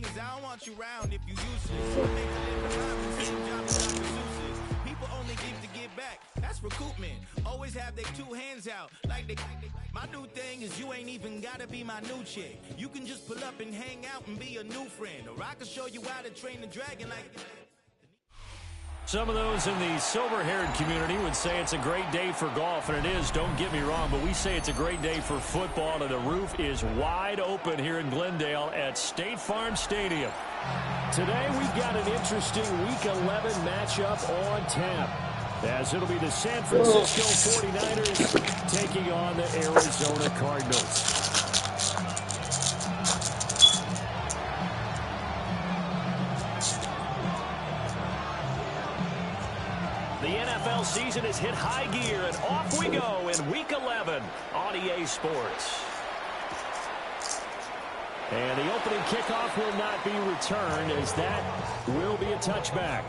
thing is I don't want you around if you useless. You make a living rhyme, same job as Dr. Seuss's. People only give to give back. That's recoupment. Always have their two hands out. Like they. My new thing is you ain't even gotta be my new chick. You can just pull up and hang out and be a new friend. Or I can show you how to train the dragon like. Some of those in the silver-haired community would say it's a great day for golf, and it is, don't get me wrong, but we say it's a great day for football, and the roof is wide open here in Glendale at State Farm Stadium. Today we've got an interesting Week 11 matchup on tap, as it'll be the San Francisco 49ers taking on the Arizona Cardinals. The NFL season has hit high gear, and off we go in Week 11 on EA Sports. And the opening kickoff will not be returned, as that will be a touchback.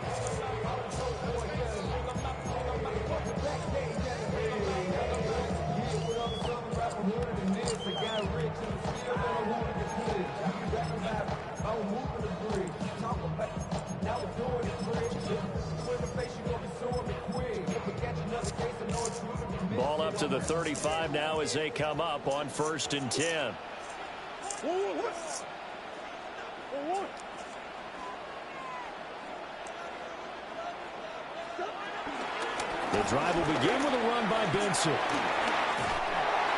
Ball up to the 35 now as they come up on 1st and 10. The drive will begin with a run by Benson.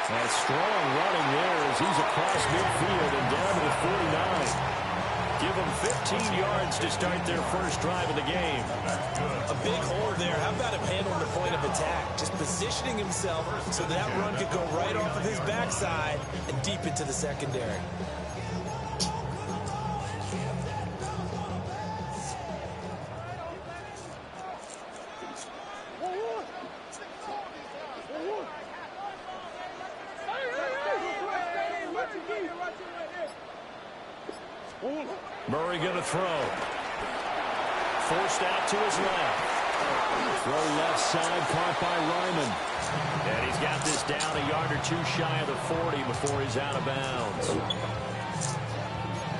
That strong running there as he's across midfield and down to the 49. Give them 15 yards to start their first drive of the game. A big hole there. How about him handling the point of attack? Just positioning himself so that run could go right off of his backside and deep into the secondary. Murray going to throw. Forced out to his left. Throw left side, caught by Ryman. And he's got this down a yard or two shy of the 40 before he's out of bounds.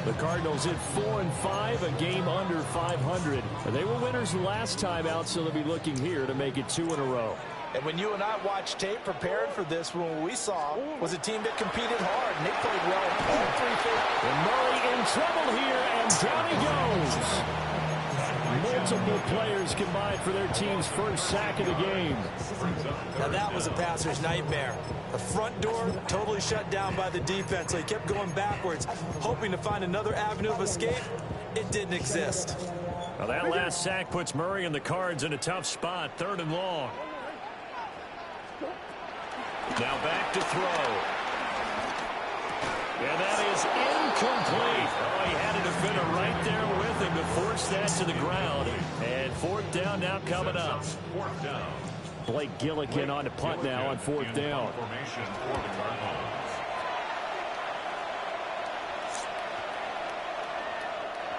The Cardinals hit 4-5, a game under 500. They were winners last time out, so they'll be looking here to make it 2 in a row. And when you and I watched tape preparing for this one, what we saw was a team that competed hard, and they played well all 3 phases. And Murray in trouble here, and down he goes. Multiple players combined for their team's first sack of the game. Now that was a passer's nightmare. The front door totally shut down by the defense, so he kept going backwards, hoping to find another avenue of escape. It didn't exist. Well, that last sack puts Murray and the Cards in a tough spot, 3rd and long. Now back to throw. And that is incomplete. Oh, he had a defender right there with him to force that to the ground. And 4th down now coming up. Blake Gillikin on the punt now on 4th down.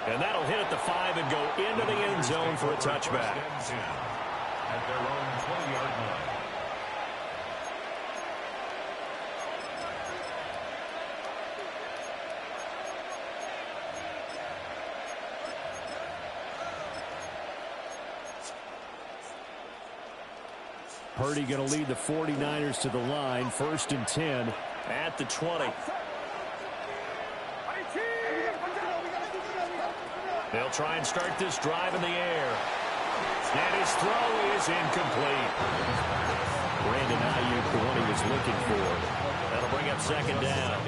And that'll hit at the 5 and go into the end zone for a touchback. At their own 20-yard line. Purdy going to lead the 49ers to the line, 1st and 10 at the 20. They'll try and start this drive in the air. And his throw is incomplete. Brandon Ayuk, the one he was looking for. That'll bring up 2nd down.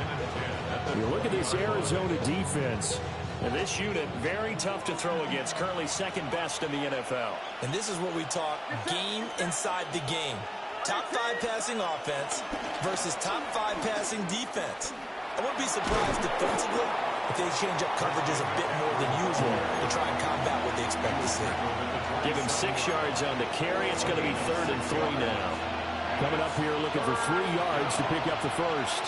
You look at this Arizona defense. And this unit, very tough to throw against, currently 2nd best in the NFL. And this is what we talk game inside the game. Top 5 passing offense versus top 5 passing defense. I wouldn't be surprised defensively if they change up coverages a bit more than usual to try and combat what they expect to see. Give him 6 yards on the carry. It's going to be 3rd and 3 now. Coming up here looking for 3 yards to pick up the first.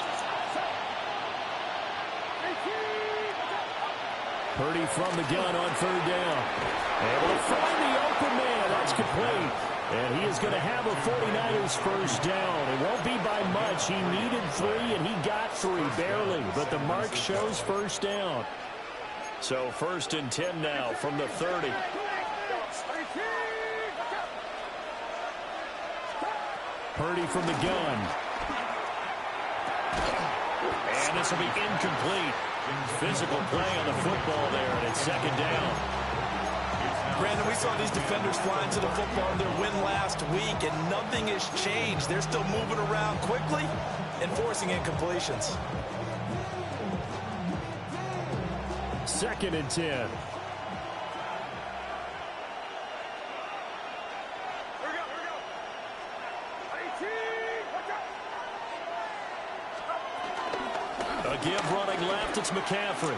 Purdy from the gun on 3rd down. And we'll find the open man. That's complete. And he is going to have a 49ers first down. It won't be by much. He needed 3, and he got 3, barely. But the mark shows first down. So 1st and 10 now from the 30. Purdy from the gun. And this will be incomplete. Physical play on the football there, and it's 2nd down. Brandon, we saw these defenders flying to the football in their win last week, and nothing has changed. They're still moving around quickly and forcing incompletions. 2nd and 10. A give running left, it's McCaffrey.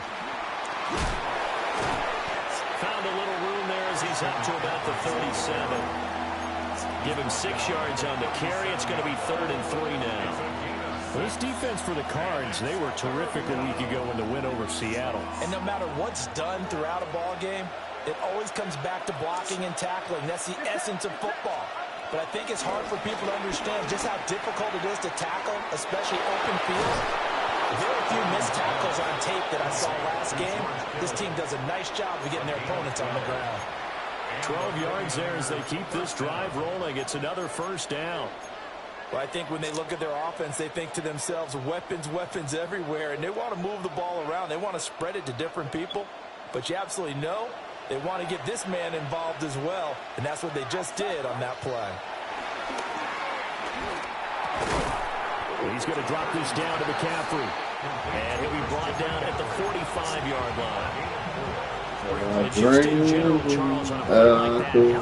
Found a little room there as he's up to about the 37. Give him 6 yards on the carry. It's going to be 3rd and 3 now. This defense for the Cards, they were terrific a week ago in the win over Seattle. And no matter what's done throughout a ball game, it always comes back to blocking and tackling. That's the essence of football. But I think it's hard for people to understand just how difficult it is to tackle, especially open field. There are a few missed tackles on tape that I saw last game. This team does a nice job of getting their opponents on the ground. 12 yards there as they keep this drive rolling. It's another 1st down. Well, I think when they look at their offense, they think to themselves, weapons, weapons everywhere, and they want to move the ball around. They want to spread it to different people. But you absolutely know they want to get this man involved as well, and that's what they just did on that play. He's going to drop this down to McCaffrey. And he'll be brought down at the 45-yard line.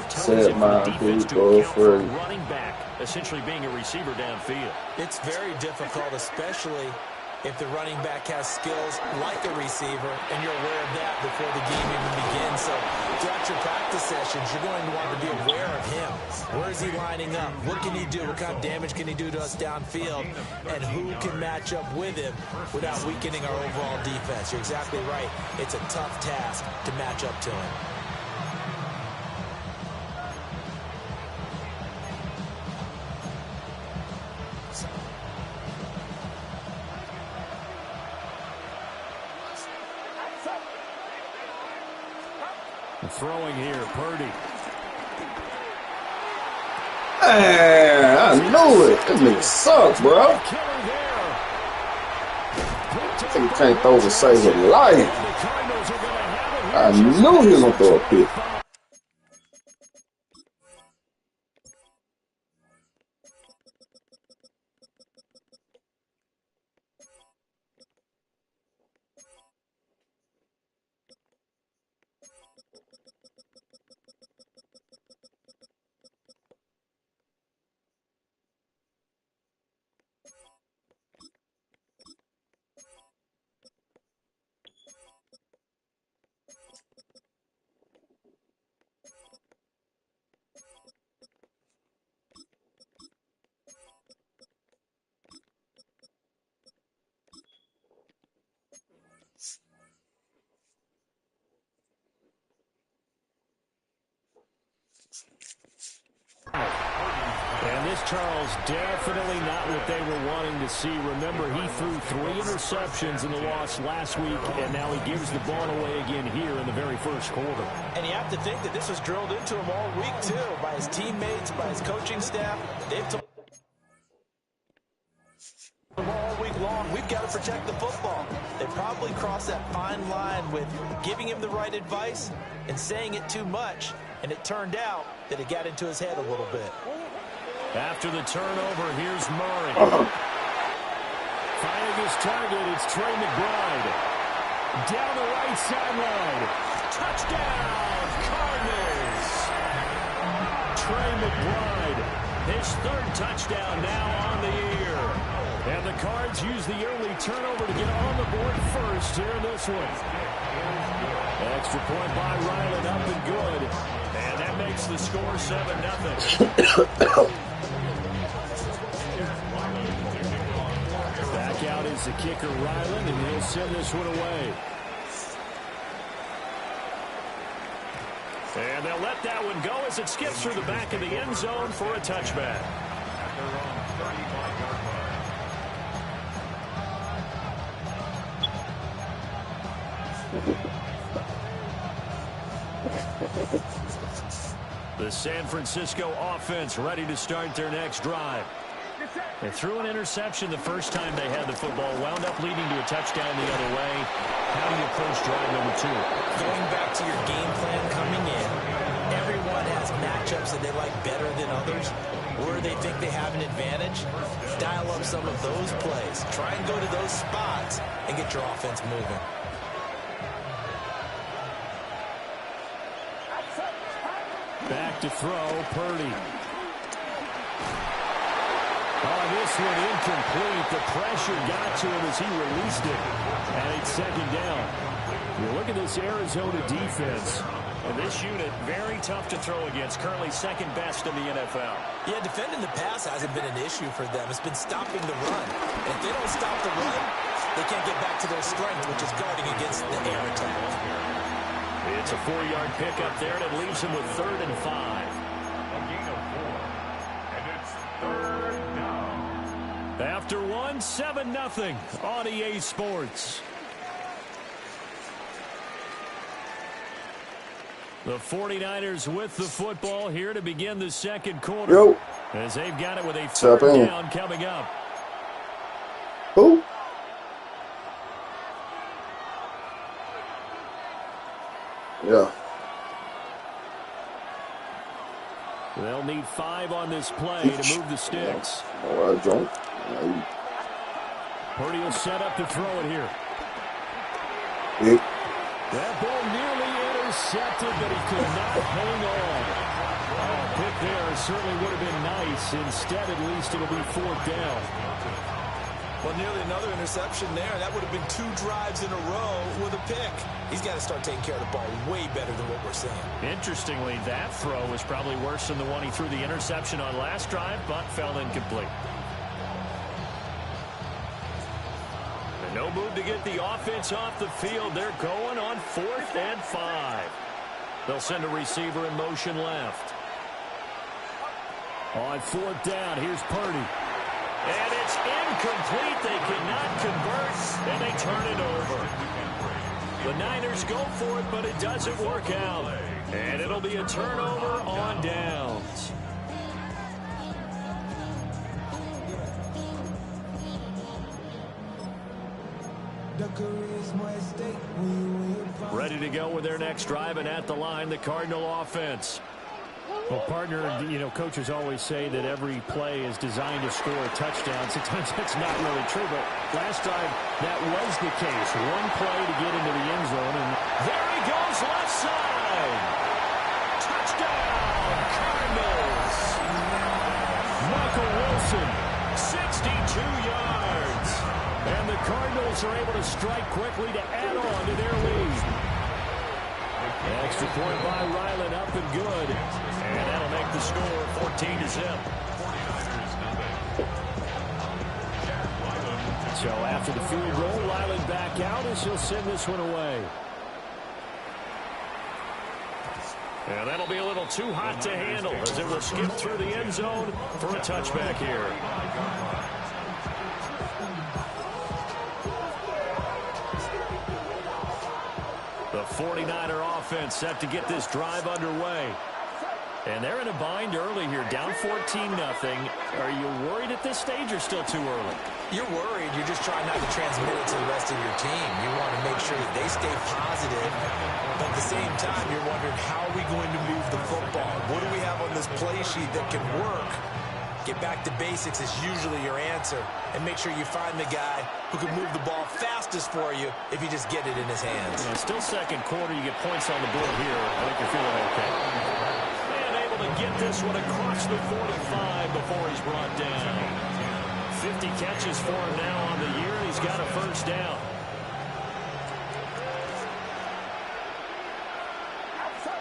Set my people free. Running back, essentially being a receiver downfield. It's very difficult, especially if the running back has skills like a receiver, and you're aware of that before the game even begins. So throughout your practice sessions, you're going to want to be aware of him. Where is he lining up? What can he do? What kind of damage can he do to us downfield? And who can match up with him without weakening our overall defense? You're exactly right. It's a tough task to match up to him. Throwing here, Purdy. Man, I knew it. This nigga sucks, bro. He can't throw to save his life. I knew he was going to throw a pick. And this, Charles, definitely not what they were wanting to see. Remember, he threw 3 interceptions in the loss last week, and now he gives the ball away again here in the very first quarter. And you have to think that this was drilled into him all week, too, by his teammates, by his coaching staff. They've told him all week long, we've got to protect the football. They probably crossed that fine line with giving him the right advice and saying it too much, and it turned out that it got into his head a little bit. After the turnover, here's Murray. Finding his target, it's Trey McBride. Down the right sideline. Touchdown, Cardinals. Trey McBride, his 3rd touchdown now on the year. And the Cards use the early turnover to get on the board first here in this one. Extra point by Ryland, up and good. And that makes the score 7-0. Back out is the kicker, Ryland, and he'll send this one away. And they'll let that one go as it skips through the back of the end zone for a touchback. At their own 35-yard line. San Francisco offense ready to start their next drive. They threw an interception the first time they had the football, wound up leading to a touchdown the other way. How do you approach drive number 2? Going back to your game plan coming in, everyone has matchups that they like better than others, where they think they have an advantage. Dial up some of those plays. Try and go to those spots and get your offense moving. Back to throw, Purdy. Oh, this one incomplete. The pressure got to him as he released it. And it's second down. You look at this Arizona defense. And this unit, very tough to throw against. Currently second best in the NFL. Yeah, defending the pass hasn't been an issue for them. It's been stopping the run. And if they don't stop the run, they can't get back to their strength, which is guarding against the air attack. It's a 4-yard pickup there that leaves him with 3rd and 5. A gain of 4. And it's 3rd down. After 1, 7-0 on EA Sports. The 49ers with the football here to begin the second quarter. Yo. As they've got it with a 3rd down coming up. Who? Yeah. They'll need 5 on this play to move the sticks. All right, John. Purdy will set up to throw it here. Yeah. That ball nearly intercepted, but he could not hang on. Oh, pick there certainly would have been nice. Instead, at least it'll be 4th down. Well, nearly another interception there. That would have been 2 drives in a row with a pick. He's got to start taking care of the ball way better than what we're seeing. Interestingly, that throw was probably worse than the one he threw the interception on last drive, but fell incomplete. And no move to get the offense off the field. They're going on 4th and 5. They'll send a receiver in motion left. On 4th down, here's Purdy. And it's incomplete. They cannot convert, and they turn it over. The Niners go for it, but it doesn't work out. And it'll be a turnover on downs. Ready to go with their next drive, and at the line, the Cardinal offense. Well, partner, you know, coaches always say that every play is designed to score a touchdown. Sometimes that's not really true, but last time that was the case. One play to get into the end zone, and there he goes left side. Touchdown, Cardinals. Michael Wilson, 62 yards. And the Cardinals are able to strike quickly to add on to their lead. Extra point by Ryland, up and good. And that'll make the score 14-0. So after the field goal, Ryland back out as he'll send this one away. And that'll be a little too hot to handle as it will skip through the end zone for a touchback here. The 49er offense set to get this drive underway. And they're in a bind early here, down 14-0. Are you worried at this stage or still too early? You're worried. You're just trying not to transmit it to the rest of your team. You want to make sure that they stay positive. But at the same time, you're wondering, how are we going to move the football? What do we have on this play sheet that can work? Get back to basics is usually your answer. And make sure you find the guy who can move the ball fastest for you if you just get it in his hands. Yeah, still second quarter. You get points on the board here. I think you're feeling okay. And able to get this one across the 45 before he's brought down. 50 catches for him now on the year, and he's got a first down.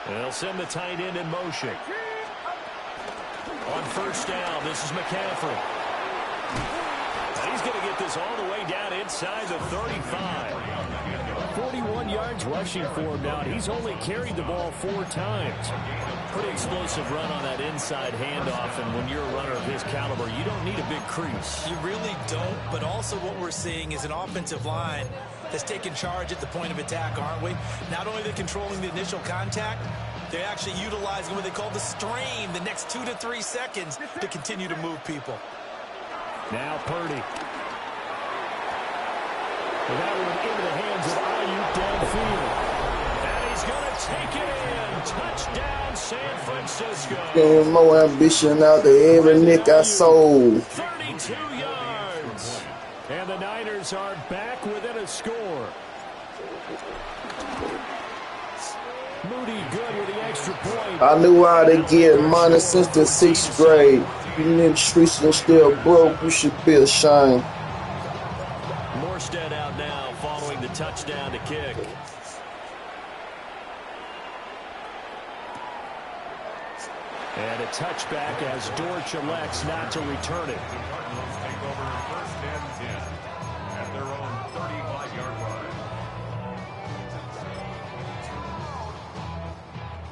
They'll send the tight end in motion. On first down, this is McCaffrey. And he's going to get this all the way down inside the 35. 41 yards rushing for him now. He's only carried the ball 4 times. Pretty explosive run on that inside handoff, and when you're a runner of his caliber, you don't need a big crease. You really don't, but also what we're seeing is an offensive line that's taking charge at the point of attack, aren't we? Not only are they controlling the initial contact, They're actually utilizing what they call the stream, the next 2 to 3 seconds, to continue to move people. Now Purdy. And that one into the hands of Ayuk downfield. And he's going to take it in. Touchdown, San Francisco. Getting more ambition out there every nick I sold. 32 yards. And the Niners are back within a score. Moody good with the extra point. I knew how to get money since the 6th grade. You in the streets and still broke, you should be ashamed. Morstead out now following the touchdown to kick. And a touchback as Dortch elects not to return it. Cardinals take over 1st and 10 at their own 35-yard line.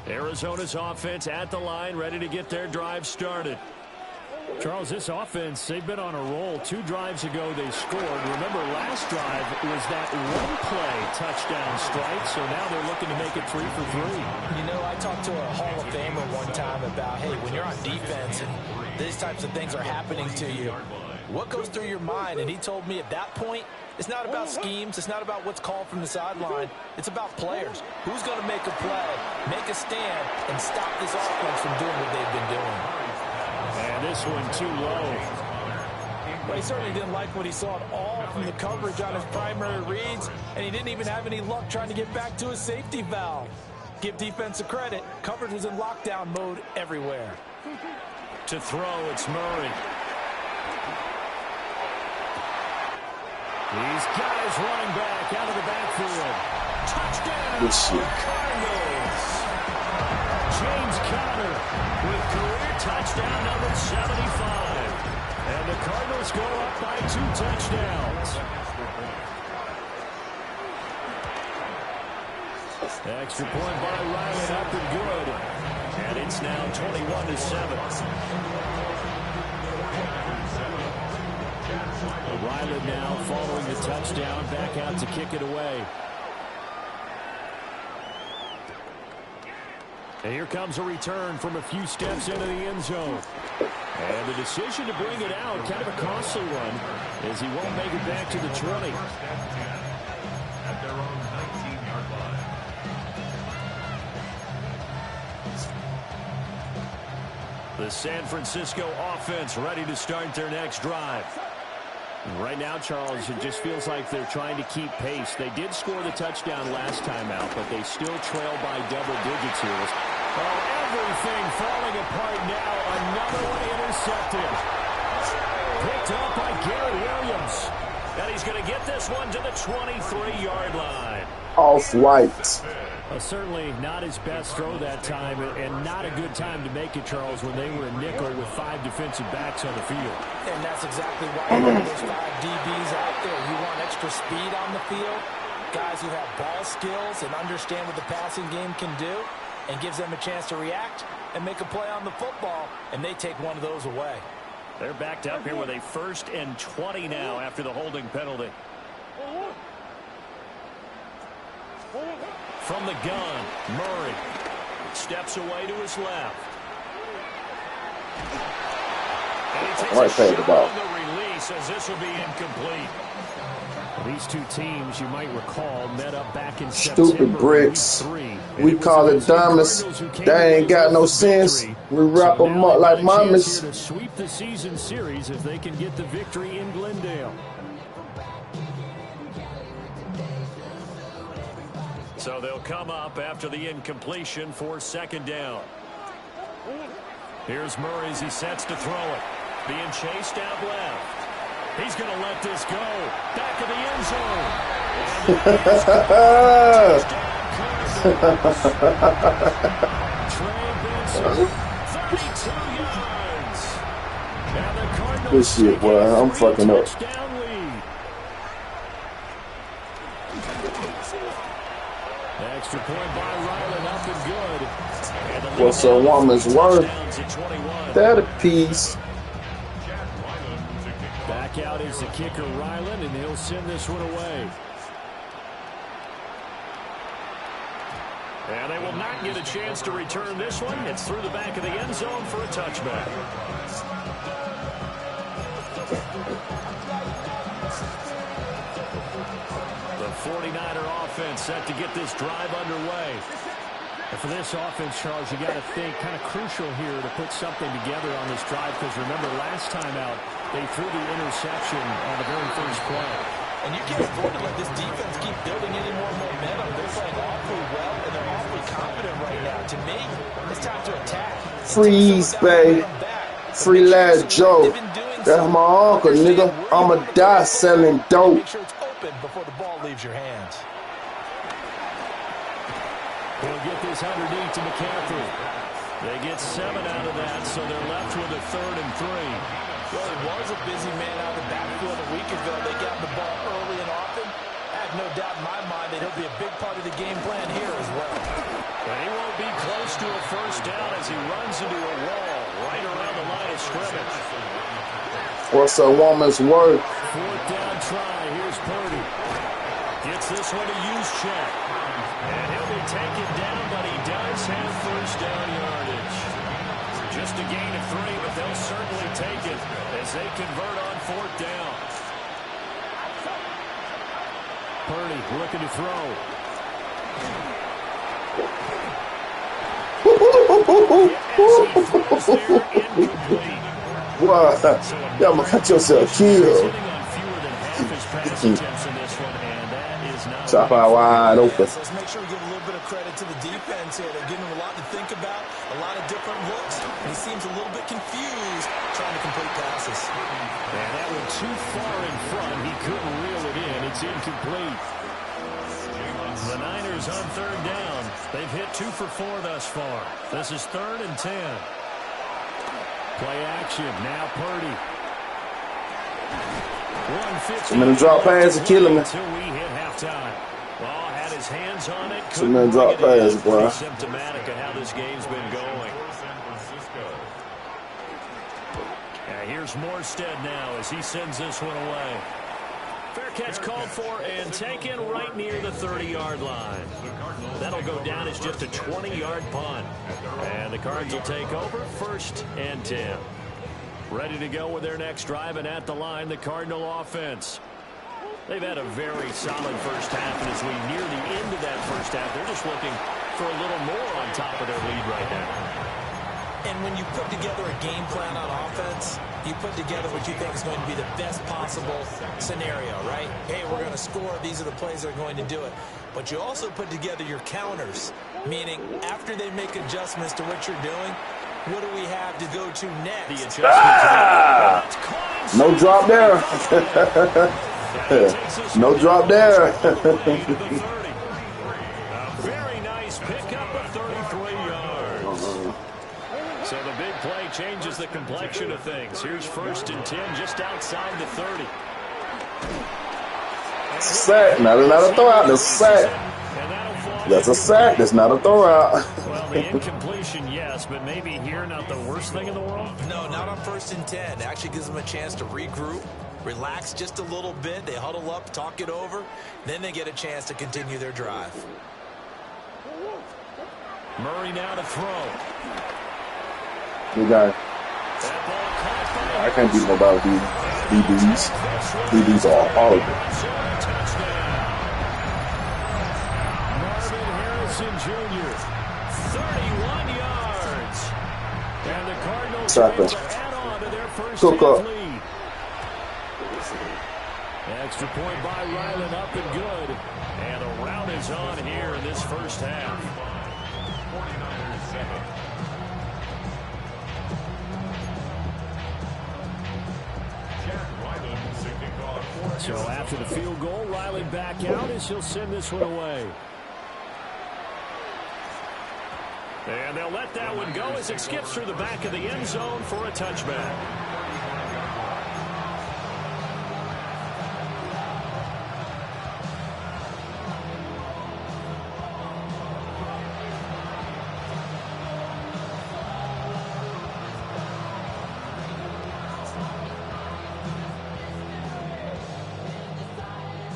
Arizona's offense at the line, ready to get their drive started. Charles, this offense, they've been on a roll. 2 drives ago they scored. Remember, last drive was that one-play touchdown strike, so now they're looking to make it 3 for 3. You know, I talked to a Hall of Famer one time about, hey, when you're on defense and these types of things are happening to you, what goes through your mind? And he told me at that point, it's not about schemes. It's not about what's called from the sideline. It's about players. Who's going to make a play, make a stand, and stop this offense from doing what they've been doing? And this one too low. Well, he certainly didn't like what he saw at all from the coverage on his primary reads, and he didn't even have any luck trying to get back to his safety valve. Give defense a credit. Coverage was in lockdown mode everywhere. To throw, it's Murray. These guys running back out of the backfield. Touchdown, Good shit. Cardinals. James Conner with career touchdown number 75. And the Cardinals go up by 2 touchdowns. Extra point by Riley, up and good. And it's now 21-7. Riley now following the touchdown, back out to kick it away. And here comes a return from a few steps into the end zone. And the decision to bring it out, kind of a costly one, as he won't make it back to the 20. At their own 19-yard line. The San Francisco offense ready to start their next drive. Right now, Charles, it just feels like they're trying to keep pace. They did score the touchdown last time out, but they still trail by double digits here. Oh, everything falling apart now. Another one intercepted. Picked up by Garrett Williams. And he's going to get this one to the 23-yard line. Off-white. Certainly not his best throw that time, and not a good time to make it, Charles, when they were a nickel with 5 defensive backs on the field. And that's exactly why you have those 5 DBs out there. You want extra speed on the field, guys who have ball skills and understand what the passing game can do, and gives them a chance to react and make a play on the football, and they take one of those away. They're backed up here with a 1st and 20 now after the holding penalty. From the gun, Murray steps away to his left. And he takes a shot on the release as this will be incomplete. These two teams, you might recall, met up back in Stupid September bricks. Week 3. We call it diamonds. They ain't got no sense. We wrap them up like mamas. To sweep the season series if they can get the victory in Glendale. So they'll come up after the incompletion for 2nd down. Here's Murray as he sets to throw it. Being chased out left. He's going to let this go. Back of the end zone. Trey Benson, 32 yards. And the Cardinals Good shit, boy. I'm fucking up. touchdown lead. Extra point by Ryland, up and good. And the lead What's a now woman's worth? touchdowns at 21. That a piece. Back out is the kicker, Ryland, and he'll send this one away. And they will not get a chance to return this one. It's through the back of the end zone for a touchback. The 49er offense set to get this drive underway. And for this offense, Charles, you got to think kind of crucial here to put something together on this drive, because remember last time out they threw the interception on the very first play. And you can't afford to let this defense keep building any more momentum. They're playing awfully well, and they're awfully confident right now. To me, it's time to attack. Freeze, babe. Free last Joe. That's my uncle, nigga. I'ma die selling dope. Make sure it's open before the ball leaves your hands. They'll get this underneath to McCaffrey. They get 7 out of that, so they're left with a 3rd and 3. Well, it was a busy man out of the backfield a week ago. They got the ball early and often. I have no doubt in my mind that he'll be a big part of the game plan here as well. But he won't be close to a first down as he runs into a wall right around the line of scrimmage. What's a woman's worth? 4th down try. Here's Purdy. Gets this one to Juszczyk. And he'll be taken down, but he does have first down yardage. Just a gain of 3, but they'll certainly take it as they convert on 4th down. Purdy looking to throw. What? Y'all gonna cut yourself killed. Chop out wide open. Let's make sure we give a little bit of credit to the defense here. They're giving him a lot to think about, a lot of different looks. He seems a little bit confused trying to complete passes. And that one too far in front. He couldn't reel it in. It's incomplete. The Niners on 3rd down. They've hit 2 for 4 thus far. This is 3rd and 10. Play action. Now Purdy. 150. I'm gonna drop pass and kill him. Until we hit halftime. Well, had his hands on it. I'm gonna drop pass, boy. Symptomatic of how this game's been going. Here's Morstead now as he sends this one away. Fair catch called for and taken right near the 30-yard line. That'll go down as just a 20-yard punt. And the Cards will take over 1st and 10. Ready to go with their next drive, and at the line, the Cardinal offense. They've had a very solid first half, and as we near the end of that first half, they're just looking for a little more on top of their lead right now. And when you put together a game plan on offense, you put together what you think is going to be the best possible scenario, right? Hey, we're going to score. These are the plays that are going to do it. But you also put together your counters, meaning after they make adjustments to what you're doing, what do we have to go to next? No drop there. No drop there. A very nice pickup of 33 yards. So the big play changes the complexion of things. Here's 1st and 10 just outside the 30. Sack. Not a throw out. That's a sack. That's a sack. That's not a throw out. Well, the incompletion, yes, but maybe here not the worst thing in the world? No, not on 1st and 10. It actually gives them a chance to regroup, relax just a little bit. They huddle up, talk it over. Then they get a chance to continue their drive. Murray now to throw. Good guy. I can't beat nobody with these DBs. DBs are horrible. Marvin Harrison Jr., 31 yards. And the Cardinals add on to their first lead. Extra point by Ryland, up and good. And the route is on here in this first half. 49ers 7. So after the field goal, Riley back out as he'll send this one away. And they'll let that one go as it skips through the back of the end zone for a touchback.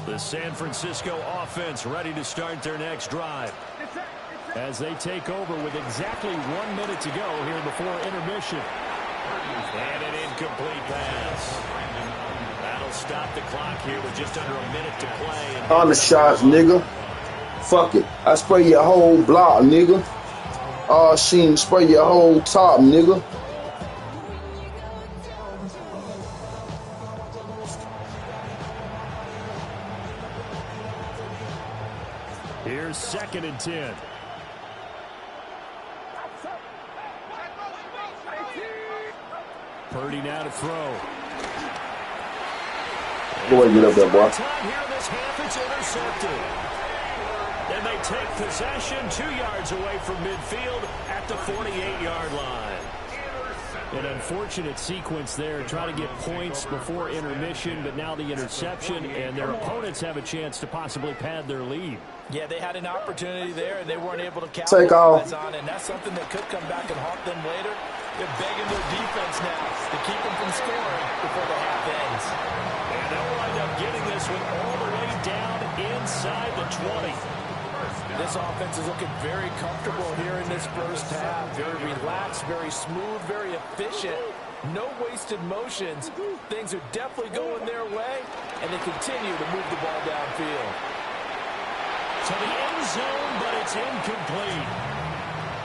The San Francisco offense ready to start their next drive. as they take over with exactly 1 minute to go here before intermission. And an incomplete pass. That'll stop the clock here with just under a minute to play. On the shots, nigga. Fuck it. I spray your whole block, nigga. Oh, sheen, spray your whole top, nigga. Here's 2nd and 10. Purdy now to throw. Go ahead and get up there, boy. Time here in this half, it's intercepted. Then they take possession 2 yards away from midfield at the 48-yard line. An unfortunate sequence there, try to get points before intermission, but now the interception, and their opponents have a chance to possibly pad their lead. Yeah, they had an opportunity there, and they weren't able to capitalize on it, and that's something that could come back and haunt them later. They're begging their defense now to keep them from scoring before the half ends. And they'll wind up getting this one all the way down inside the 20. This offense is looking very comfortable here in this first half. Very relaxed, very smooth, very efficient. No wasted motions. Things are definitely going their way, and they continue to move the ball downfield. To the end zone, but it's incomplete.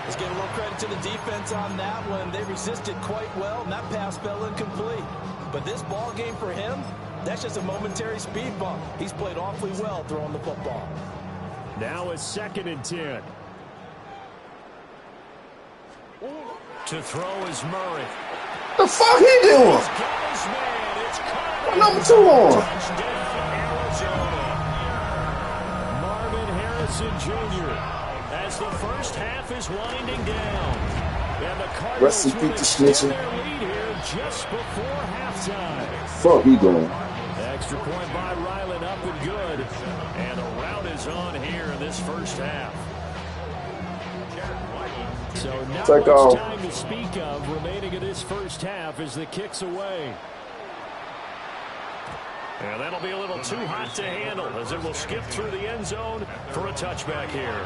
Let's give a little credit to the defense on that one. They resisted quite well, and that pass fell incomplete. But this ball game for him, that's just a momentary speed bump. He's played awfully well throwing the football. Now it's 2nd and 10. To throw is Murray. The fuck he doing? He's got his man. It's What number 2 on? Marvin Harrison Jr. as the first half is winding down. And the Cardinals Rest in peace to Snitcher. their lead here just before halftime. Fuck he doing? Extra point by Ryland, up and good. And the rout is on here in this first half. So not Take much off. time to speak of remaining in this first half as the kick's away. And that'll be a little too hot to handle as it will skip through the end zone for a touchback here.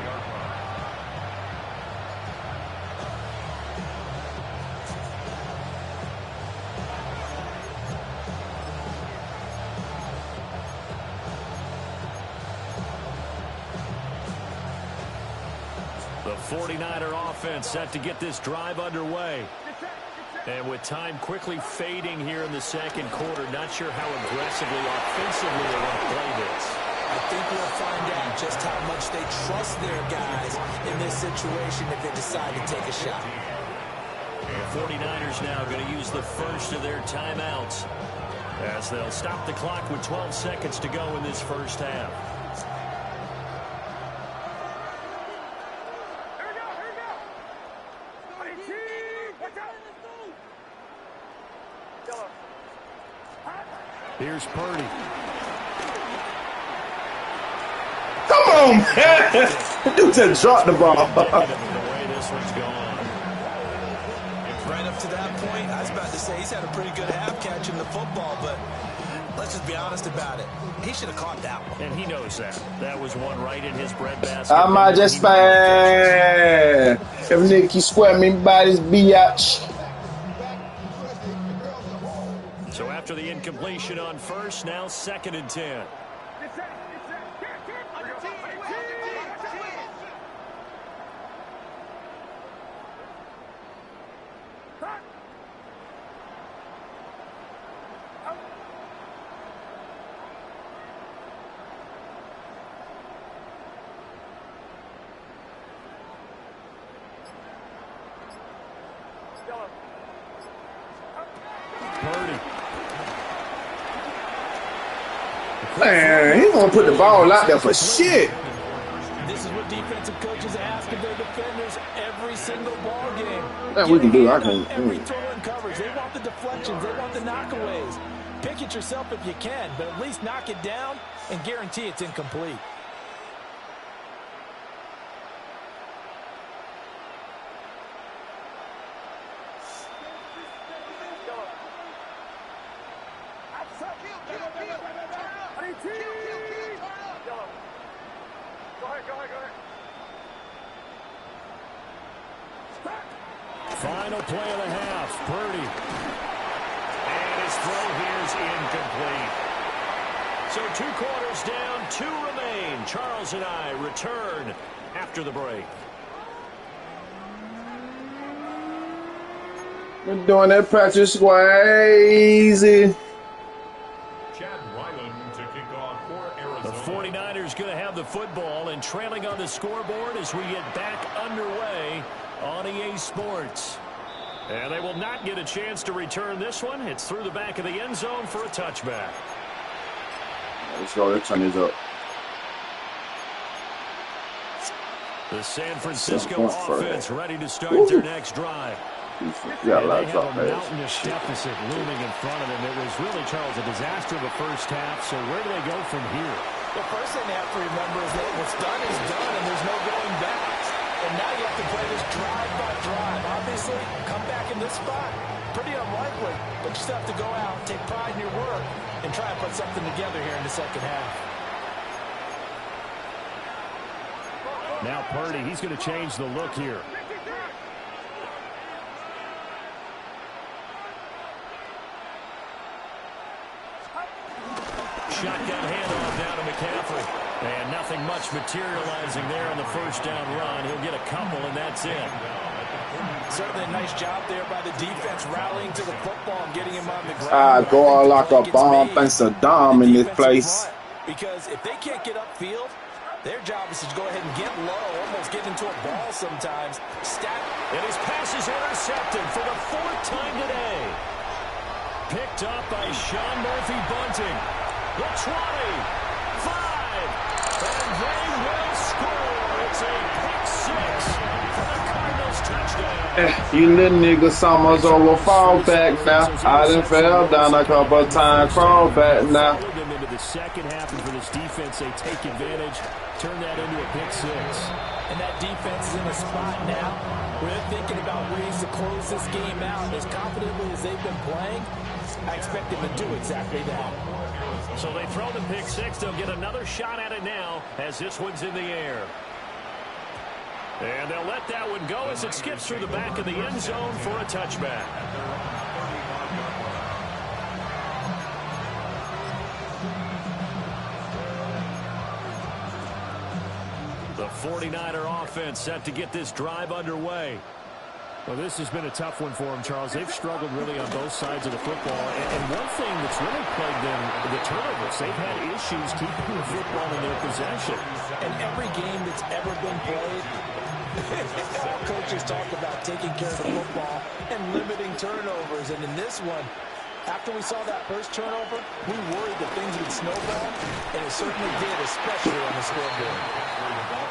The 49er offense set to get this drive underway. And with time quickly fading here in the second quarter, not sure how aggressively, offensively they want to play this. I think we'll find out just how much they trust their guys in this situation if they decide to take a shot. The 49ers now going to use the first of their timeouts as they'll stop the clock with 12 seconds to go in this first half. Here's Purdy. Come on, man. Dude just dropped the ball. The way this one's gone. Right up to that point, I was about to say he's had a pretty good half catching the football, but let's just be honest about it. He should have caught that one. And he knows that. That was one right in his breadbasket. I might just fan. If nigga keep sweating me by this biatch. So after the incompletion on first, now 2nd and 10. Purdy. Man, he gonna put the ball out there for shit. This is what defensive coaches ask of their defenders every single ball game. That we can do. I can't. Every throw in coverage. They want the deflections. They want the knockaways. Pick it yourself if you can, but at least knock it down and guarantee it's incomplete. Final play of the half. Purdy. And his throw here is incomplete. So 2 quarters down, 2 remain. Charles and I return after the break. We're doing that Patrick Swayze. The 49ers going to have the football and trailing on the scoreboard as we get back underway on EA Sports. And they will not get a chance to return this one. It's through the back of the end zone for a touchback. Let's go. Let's turn this up. The San Francisco offense ready to start their next drive. Yeah, they have a mountainous deficit looming in front of them. It was really, Charles, a disaster the first half. So where do they go from here? The first thing they have to remember is that what's done is done, and there's no going back. And now you have to play this drive by drive. Obviously, come back in this spot, pretty unlikely. But you still have to go out, take pride in your work, and try and put something together here in the second half. Now Purdy, he's going to change the look here. Shotgun handoff down to McCaffrey. And nothing much materializing there on the first down run. He'll get a couple, and that's it. Certainly a nice job there by the defense rallying to the football and getting him on the ground. Go all like a bomb and Saddam in this place. Because if they can't get upfield, their job is to go ahead and get low, almost get into a ball sometimes. And his pass is intercepted for the 4th time today. Picked up by Sean Murphy-Bunting. The 20, 5, and they will score. It's a pick 6 for the Cardinals touchdown. You little nigga, summer's over, fall back now. I done fell down a couple of times, crawl back now. Into the second half, and for this defense, they take advantage, turn that into a pick 6. And that defense is in a spot now where they're thinking about ways to close this game out. As confidently as they've been playing, I expect them to do exactly that. So they throw the pick 6. They'll get another shot at it now as this one's in the air. And they'll let that one go as it skips through the back of the end zone for a touchback. The 49er offense set to get this drive underway. Well, this has been a tough one for them, Charles. They've struggled really on both sides of the football. And one thing that's really plagued them, the turnovers. They've had issues keeping the football in their possession. And every game that's ever been played, all coaches talk about taking care of the football and limiting turnovers. And in this one, after we saw that first turnover, we worried that things would snowball, and it certainly did, especially on the scoreboard.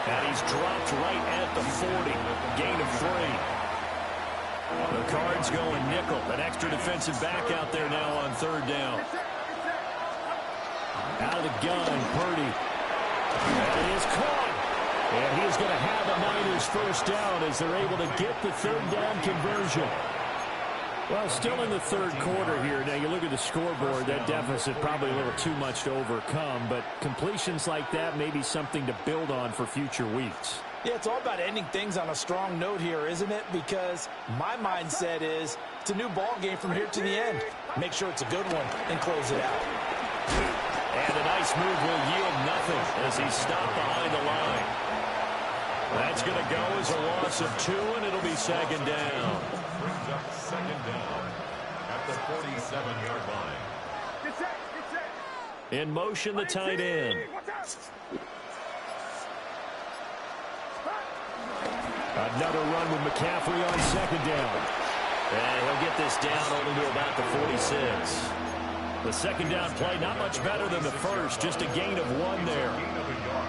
And he's dropped right at the 40. Gain of 3. The Cards going nickel. An extra defensive back out there now on 3rd down. Out of the gun, Purdy. And it is caught. And he's going to have a Niners first down as they're able to get the 3rd down conversion. Well, still in the 3rd quarter here. Now, you look at the scoreboard, that deficit probably a little too much to overcome, but completions like that may be something to build on for future weeks. Yeah, it's all about ending things on a strong note here, isn't it? Because my mindset is it's a new ball game from here to the end. Make sure it's a good one and close it out. And a nice move will yield nothing as he's stopped behind the line. That's going to go as a loss of 2, and it'll be 2nd down. Brings up 2nd down at the 47-yard line. In motion, the tight end. Another run with McCaffrey on 2nd down. And he'll get this down only to about the 46. The 2nd down play, not much better than the first, just a gain of 1 there.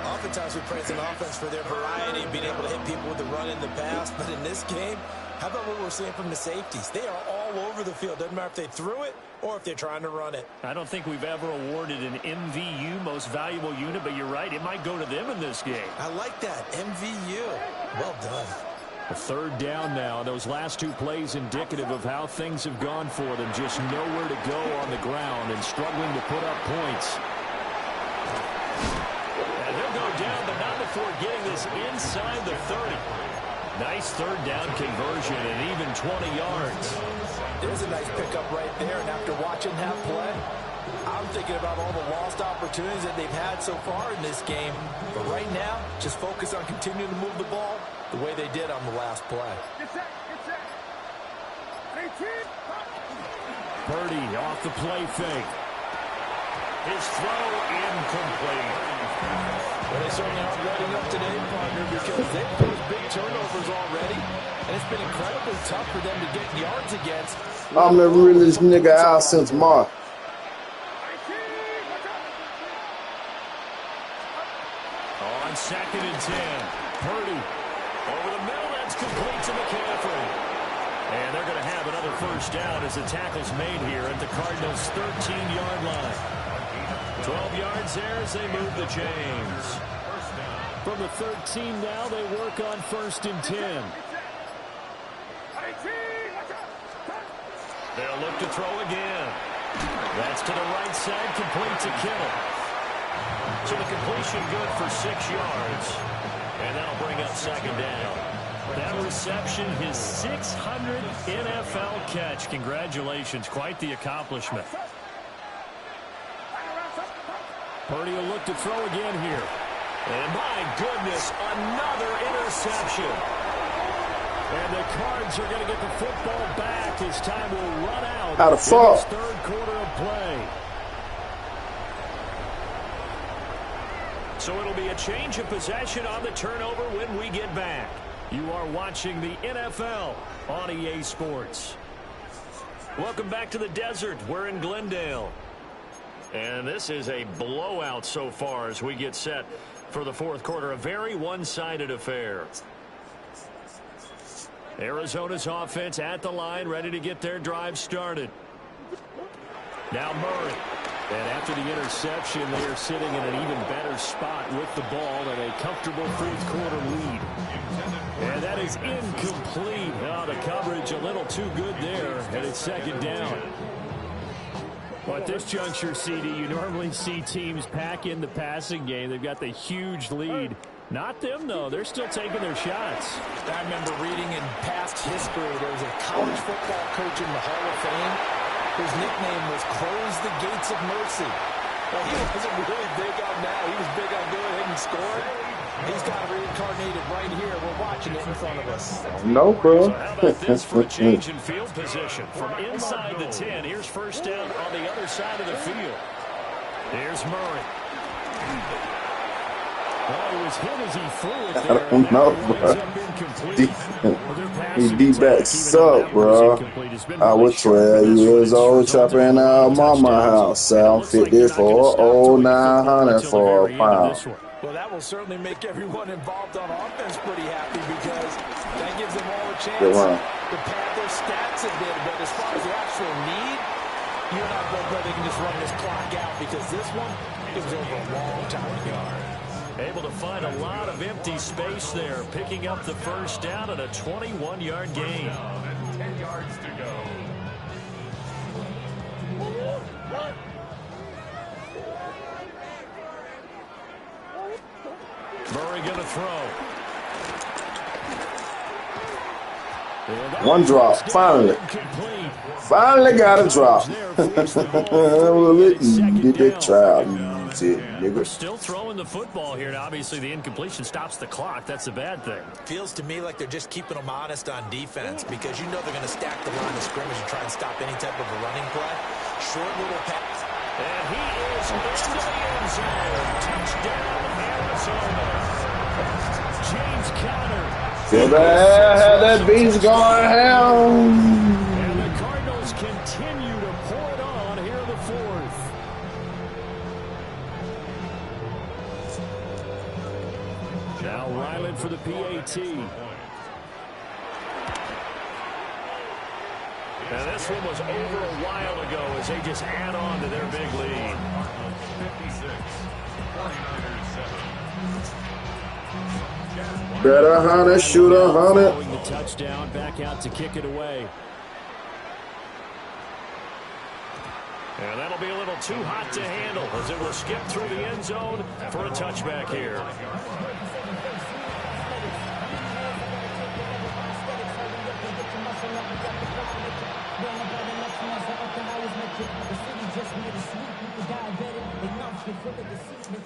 Oftentimes we praise an offense for their variety, being able to hit people with the run in the pass. But in this game, how about what we're seeing from the safeties? They are all over the field. Doesn't matter if they threw it or if they're trying to run it. I don't think we've ever awarded an MVU, most valuable unit, but you're right, it might go to them in this game. I like that, MVU. Well done. A 3rd down now. Those last 2 plays indicative of how things have gone for them. Just nowhere to go on the ground and struggling to put up points. And he'll go down, but not before getting this inside the 30. Nice third down conversion and even 20 yards. There's a nice pickup right there, and after watching that play, I'm thinking about all the lost opportunities that they've had so far in this game. But right now, just focus on continuing to move the ball the way they did on the last play. Purdy off the play fake. His throw incomplete. Well, they certainly aren't letting up today, partner, because they've caused big turnovers already, and it's been incredibly tough for them to get yards against. I'm the realest nigga out since March. On 2nd and 10, Purdy over the middle. That's complete to McCaffrey. And they're going to have another first down as the tackle's made here at the Cardinals' 13-yard line. 12 yards there as they move the chains. From the 13 now, they work on 1st and 10. They'll look to throw again. That's to the right side, complete to Kittle. So the completion good for 6 yards. And that'll bring up 2nd down. That reception, his 600th NFL catch. Congratulations, quite the accomplishment. Purdy will look to throw again here. And my goodness, another interception. And the Cards are going to get the football back as time will run out. How the fuck? In this 3rd quarter of play. So it'll be a change of possession on the turnover when we get back. You are watching the NFL on EA Sports. Welcome back to the desert. We're in Glendale. And this is a blowout so far as we get set for the 4th quarter. A very one-sided affair. Arizona's offense at the line, ready to get their drive started. Now Murray. And after the interception, they are sitting in an even better spot with the ball and a comfortable 4th quarter lead. And that is incomplete. Oh, the coverage a little too good there, and it's 2nd down. Well, at this juncture, CD, you normally see teams pack in the passing game. They've got the huge lead. Not them, though. They're still taking their shots. I remember reading in past history, there was a college football coach in the Hall of Fame whose nickname was Close the Gates of Mercy. Well, he wasn't really big on that. He was big on going ahead and scoring. He's got reincarnated right here. We're watching it in front of us. No, bro. So how about this for a change in field position? From inside the 10, here's first down on the other side of the field. Here's Murray. Well, he was hit as he threw it I there. don't know, bro. He D-back suck, bro. I was 12 years old, chopping out mama house. I'm 50 for old 900 for a pound. Well, that will certainly make everyone involved on offense pretty happy because that gives them all a chance to pad their stats a bit. But as far as the actual need, you're not going to know they can just run this clock out because this one, it was over a long time ago. Able to find a lot of empty space there, picking up the first down and a 21-yard gain. 10 yards to go. Murray going to throw. One drop, finally. Finally got a drop. Did they try? They're still throwing the football here, and obviously the incompletion stops the clock. That's a bad thing. Feels to me like they're just keeping them honest on defense because you know they're going to stack the line of scrimmage and try and stop any type of a running play. Short little pass. And he is into the end zone. Touchdown, Arizona. James Conner. Had that beast going down. And the Cardinals continue to pour it on here in the 4th. Now Ryland for the PAT. And this one was over a while ago as they just add on to their big lead. 56, 49ers 7. Better 100, shoot 100. Following the touchdown, back out to kick it away. And that'll be a little too hot to handle as it will skip through the end zone for a touchback here.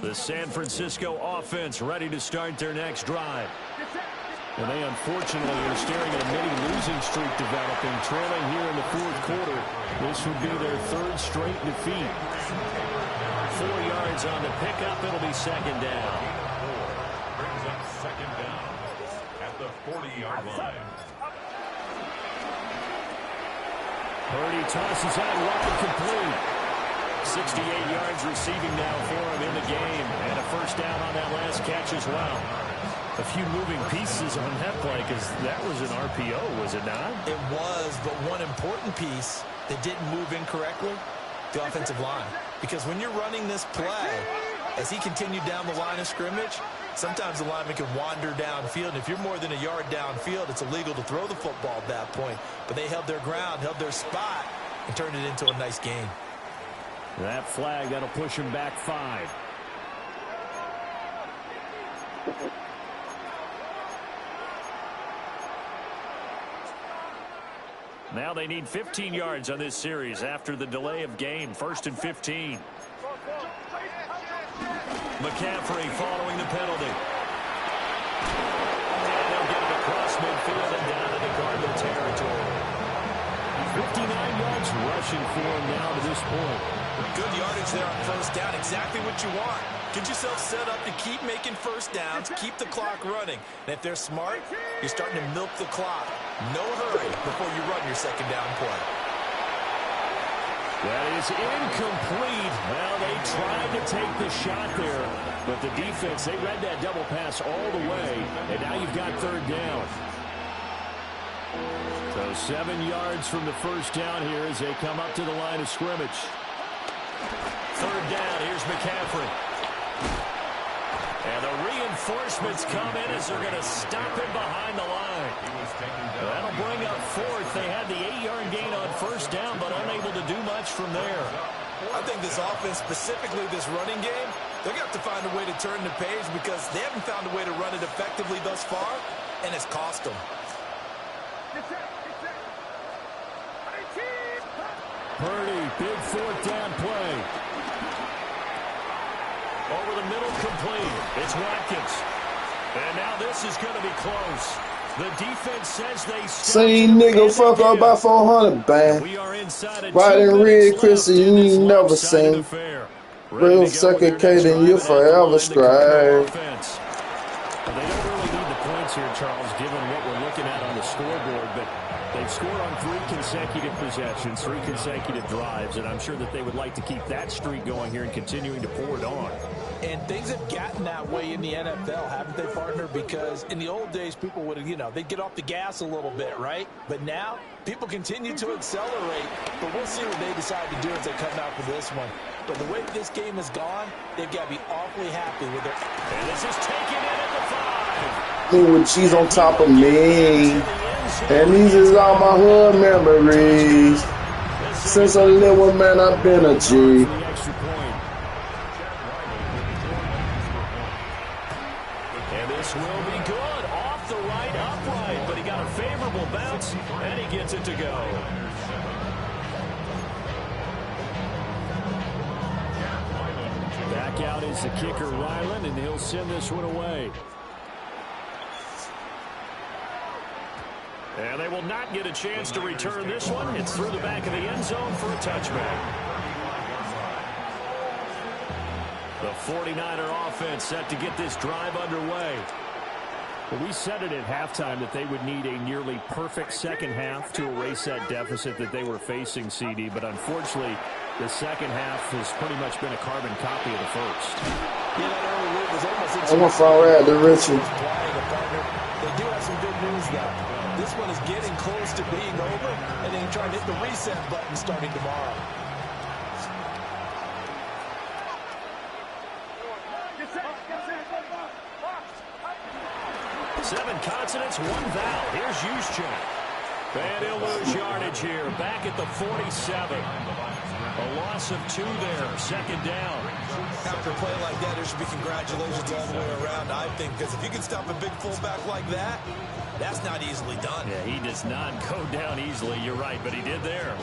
The San Francisco offense ready to start their next drive. And they unfortunately are staring at a mini-losing streak developing, trailing here in the fourth quarter. This would be their third straight defeat. 4 yards on the pickup. It'll be second down. Brings up second down at the 40-yard line. Purdy tosses out wide complete. 68 yards receiving now for him in the game. And a first down on that last catch as well. A few moving pieces on that play because that was an RPO, was it not? It was, but one important piece that didn't move incorrectly, the offensive line. Because when you're running this play, as he continued down the line of scrimmage, sometimes the lineman can wander downfield. And if you're more than a yard downfield, it's illegal to throw the football at that point. But they held their ground, held their spot, and turned it into a nice game. That flag, that'll push him back 5. Now they need 15 yards on this series after the delay of game. 1st and 15. McCaffrey following the penalty. And they'll get it across midfield and down into Cardinal territory. 59 yards rushing for him now to this point. Good yardage there on first down. Exactly what you want. Get yourself set up to keep making first downs, keep the clock running. And if they're smart, you're starting to milk the clock. No hurry before you run your second down play. That is incomplete. Well, they tried to take the shot there, but the defense, they read that double pass all the way, and now you've got third down. So 7 yards from the first down here as they come up to the line of scrimmage. Third down, here's McCaffrey. And the reinforcements come in as they're going to stop him behind the line. That'll bring up fourth. They had the 8-yard gain on first down, but unable to do much from there. I think this offense, specifically this running game, they're going to have to find a way to turn the page because they haven't found a way to run it effectively thus far, and it's cost them. Purdy, big fourth down play. Over the middle, complete. It's Watkins. And now this is going to be close. The defense says they same nigga fuck up by 400, bang. We are inside right in red, Chrissy, you ain't never seen. Real second K, then you forever strive. They don't really need the points here, Charles, given what we're looking at on the scoreboard, but they've scored on 3 consecutive possessions, 3 consecutive drives, and I'm sure that they would like to keep that streak going here and continuing to pour it on. And things have gotten that way in the NFL, haven't they, partner? Because in the old days, people would have, they'd get off the gas a little bit, right? But now, people continue to accelerate, but we'll see what they decide to do as they come out for this one. But the way this game has gone, they've got to be awfully happy with it. And this is taken in at the 5. Me with cheese on top of me. And these is all my hood memories. Since a little man, I've been a G. And this will be good. Off the right, upright, but he got a favorable bounce, and he gets it to go. Back out is the kicker, Ryland, and he'll send this one away. And they will not get a chance to return this one. It's through the back of the end zone for a touchback. The 49er offense set to get this drive underway. Well, we said it at halftime that they would need a nearly perfect second half to erase that deficit that they were facing, CD. But unfortunately, the second half has pretty much been a carbon copy of the first. Yeah, that early lead was almost I'm going to fall right to Richie. They do have some good news, though. This one is getting close to being over, and then trying to hit the reset button starting tomorrow. Seven consonants, one vowel. Here's Juszczyk. And he'll lose yardage here. Back at the 47. A loss of 2 there. Second down. After a play like that, there should be congratulations all the way around, I think, because if you can stop a big fullback like that, that's not easily done. Yeah, he does not go down easily. You're right, but he did there.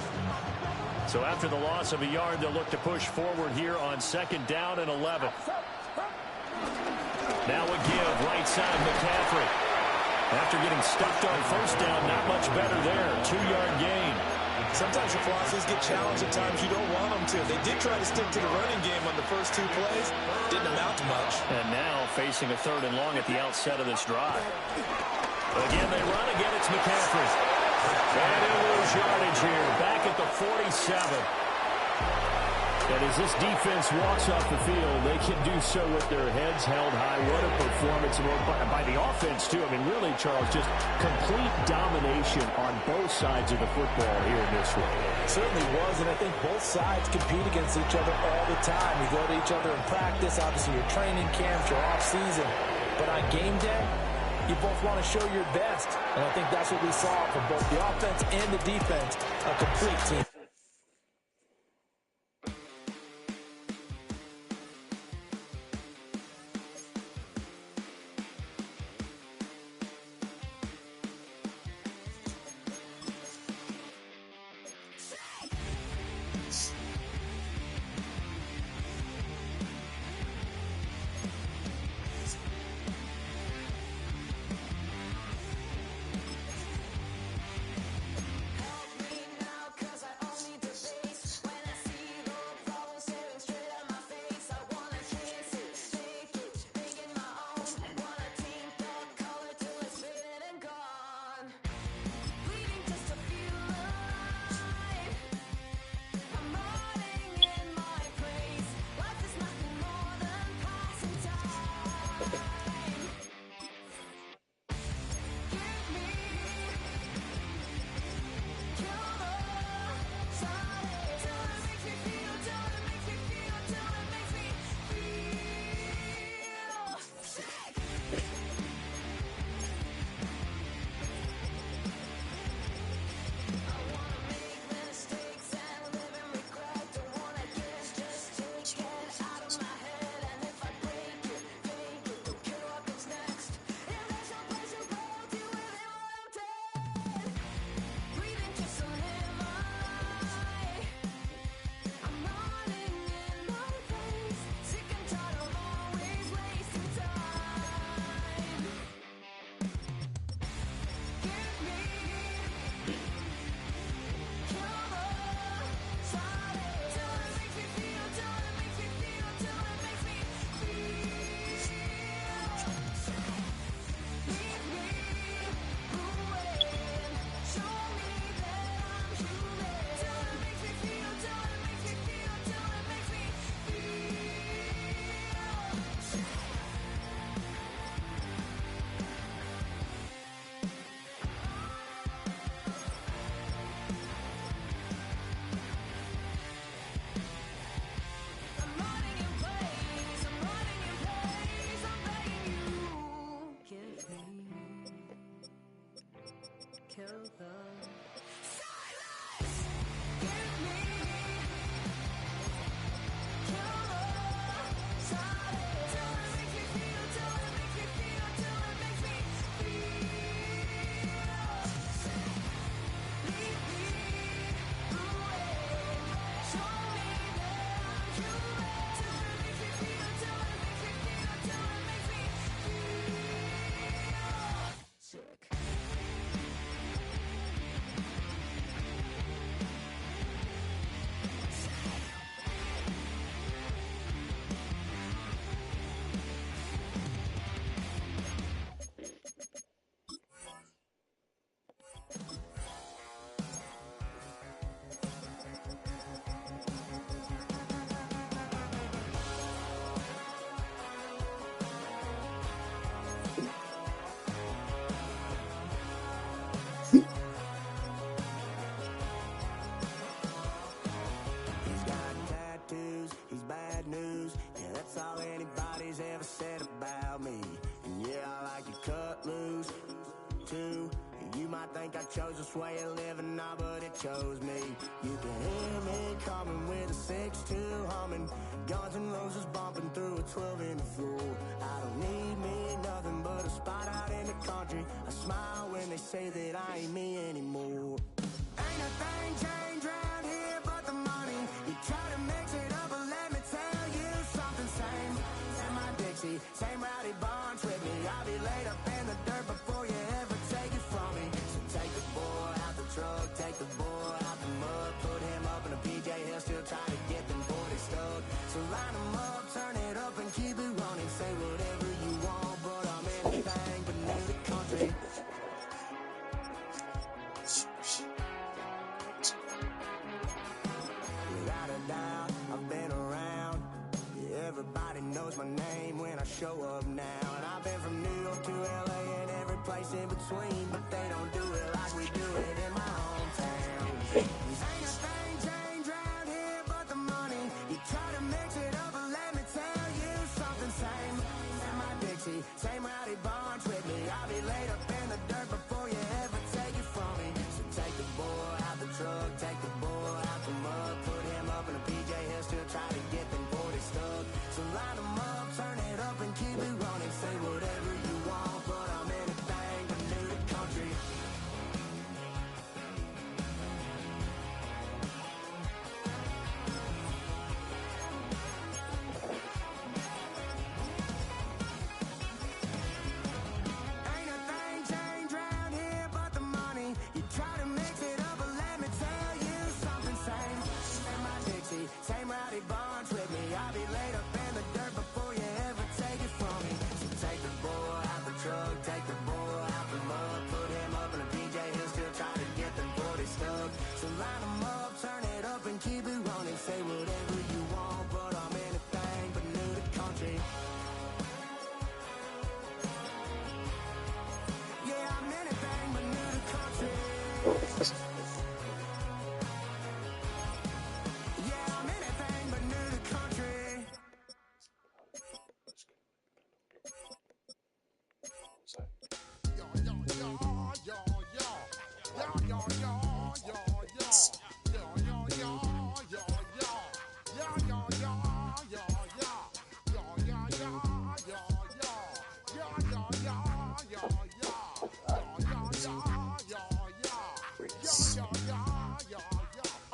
So after the loss of a yard, they'll look to push forward here on second down and 11. Now a give, right side, McCaffrey. After getting stuffed on first down, not much better there. 2-yard gain. Sometimes your philosophies get challenged at times you don't want them to. They did try to stick to the running game on the first 2 plays. Didn't amount to much. And now facing a 3rd and long at the outset of this drive. Again, they run. Again, it's McCaffrey. And he'll lose yardage here. Back at the 47. And as this defense walks off the field, they can do so with their heads held high. What a performance by the offense, too. I mean, really, Charles, just complete domination on both sides of the football here in this one. It certainly was, and I think both sides compete against each other all the time. You go to each other in practice, obviously your training camps, your off-season. But on game day, you both want to show your best. And I think that's what we saw from both the offense and the defense, a complete team. think I chose this way of living now, but it chose me. You can hear me coming with a 6-2 humming, Guns N' Roses bumping through a 12 in the floor. I don't need me nothing but a spot out in the country. I smile when they say that I ain't me anymore. Ain't a thing changed around here but the money. You try to mix it up, but let me tell you something. Same my Dixie, same rowdy bar. knows my name when I show up now. And I've been from New York to LA and every place in between, but they don't do it like we do it in my hometown. Ain't a thing changed round here but the money. You try to mix it up and let me tell you something. Same in my Dixie, same rowdy bunch with me. I'll be laid up in the dirt before you ever take it from me. So take the boy out the truck, take the boy out the mud, put him up in a PJ, he'll still try to get them 40 stuck. So line them up, turn it up and keep it running. Say whatever you want, but I'm anything but new to country. Ain't a thing changed round here but the money. You try to mix it up, but let me tell you something. Same in my Dixie, same rowdy bunch with me. I'll be laid up in the dirt before you ever take it from me. So take the boy out the truck, take the boy out the mud, put him up in a PJ, he'll still try to get them 40 stuck. So line them up, turn it up and keep it running. Say whatever you want, but I'm anything but new to country. Yeah, I'm anything but new to country. Yeah, I'm anything but new to country.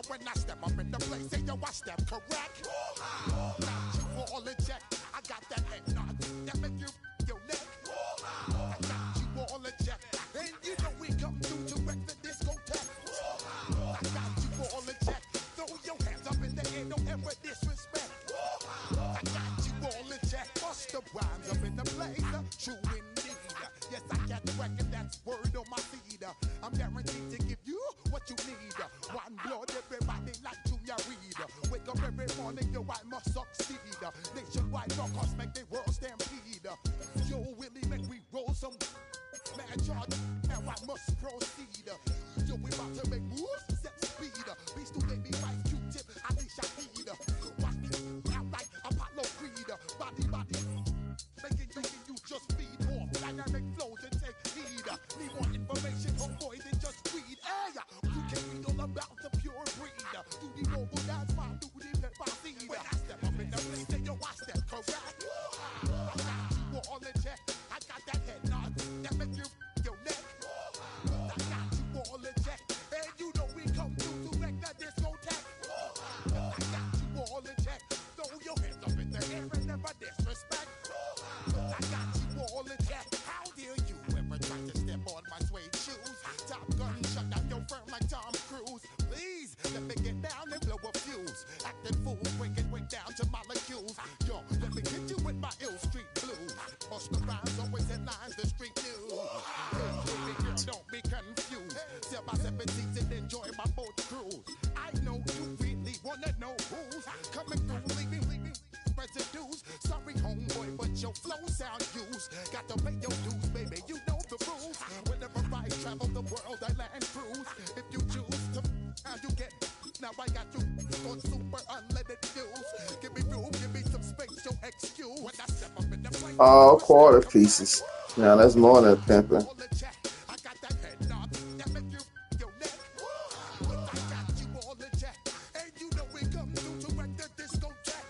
When I step up in the place, say yo, I step correct. Got you all in check. I got that head nod that make you your neck. I got you all in check, and you know we come through to wreck the discotheque. I got you all in check. Throw your hands up in the air, don't ever disrespect. I got you all in check. Bust the rhymes up in the place, true indeed. Yes, I got the record, that's word on my feed. I'm guaranteed to give you what you need. One blood, everybody like Junior Reed. Wake up every morning, yo, I must succeed. Nationwide rockers make the world stampede. Yo, Willie, make we roll some mad charge. Now I must proceed. Yo, we about to make moves, set speed. Beast to baby, fight Q-tip, I need Shahid. Watch me out like Apollo Creed. Body, making you just feed off dynamic flows and take heed. Need more information, homeboy, than just read. Hey, you can read all about the pure breed. Do the noble dance, my duty, let my seed. When I step up in the place, say yo, I step correct. I got you all in check. I got that head nod that make you your neck. I got you all in check, and you know we come through to wreck the discotheque. I got you all in check. Throw your hands up in the air and never disrespect. I got you all in check. How dare you ever try to step on my suede shoes? Top Gun shut down your firm like Tom Cruise. Please let me get down and blow a fuse. Acting fool, breaking way down to molecules. Yo, let me hit you with my ill street blues. Bust the rhymes, always headlines the street news. Hey, baby girl, don't be confused. Sell my 17s and enjoy my boat cruise. I know you really wanna know who's coming through, leaving residues. Sorry, homeboy, but your flow sound used. Got to pay your dues, baby, you know the rules. Whenever I travel the world, I land cruise. If you choose to, how you get. Now I got you on super unleaded fuels. Give me room, give me some space, your excuse. When I step up in the plane, All quarter pieces. Now that's more than pimping. I got that head nod that make you your neck. I got you all in check, and you know we come through to wreck the discotheque.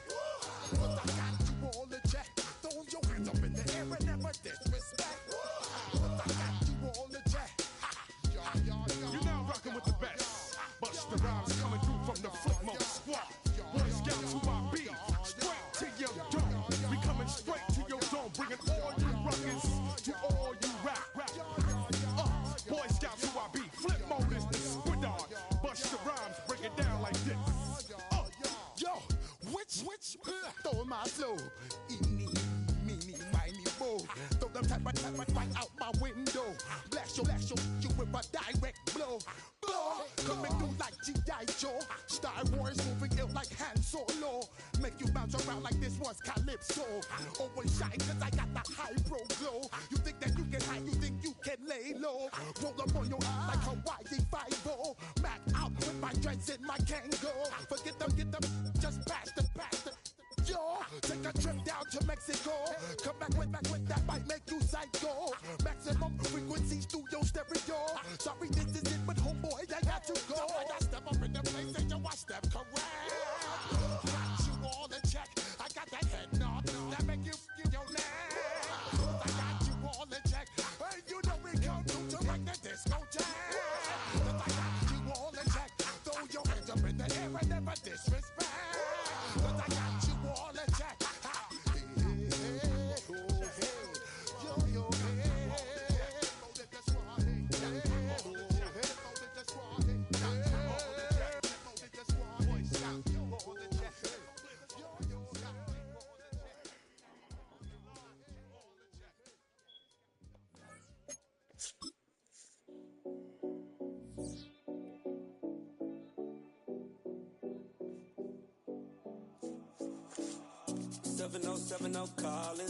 I got you all in check. Throw your hands up in the air and never disrespect. I got you all in check. You're now rocking with the best. Bust the rhymes coming through from the flip mode squad. Boy Scouts who I be. Straight to your dome. We coming straight to your dome. Bringing all you rockers to all you rap. Boy Scouts who I be. Flip mode is the squid on. Bust the rhymes, break it down like this. Yo, which throw my flow. Eeny, meeny, miny, mo. Throw them type of right out my window. Blast your, you with a direct blow. Coming through like G.I. Joe. Star Wars moving ill like Han Solo. Make you bounce around like this was Calypso. Always shine cause I got the high pro glow. You think that you can hide, you think you can lay low. Roll up on your eye like Hawaii 5-0. Mac out with my dreads in my Kango. Forget them, get them, just pass the. Yo, take a trip down to Mexico. Come back with that might make you psycho. Maximum frequencies through your stereo. Sorry, this is it, but homeboy, I got to go. I got step up in the place and you watch them correct. Got you all in check. I got that head nod that make you feel your neck. I got you all in check. And you know we come through to rock the disco jack. I got you all in check. Throw your hands up in the air and never disrespect. I got you all in check. Seven oh Collins.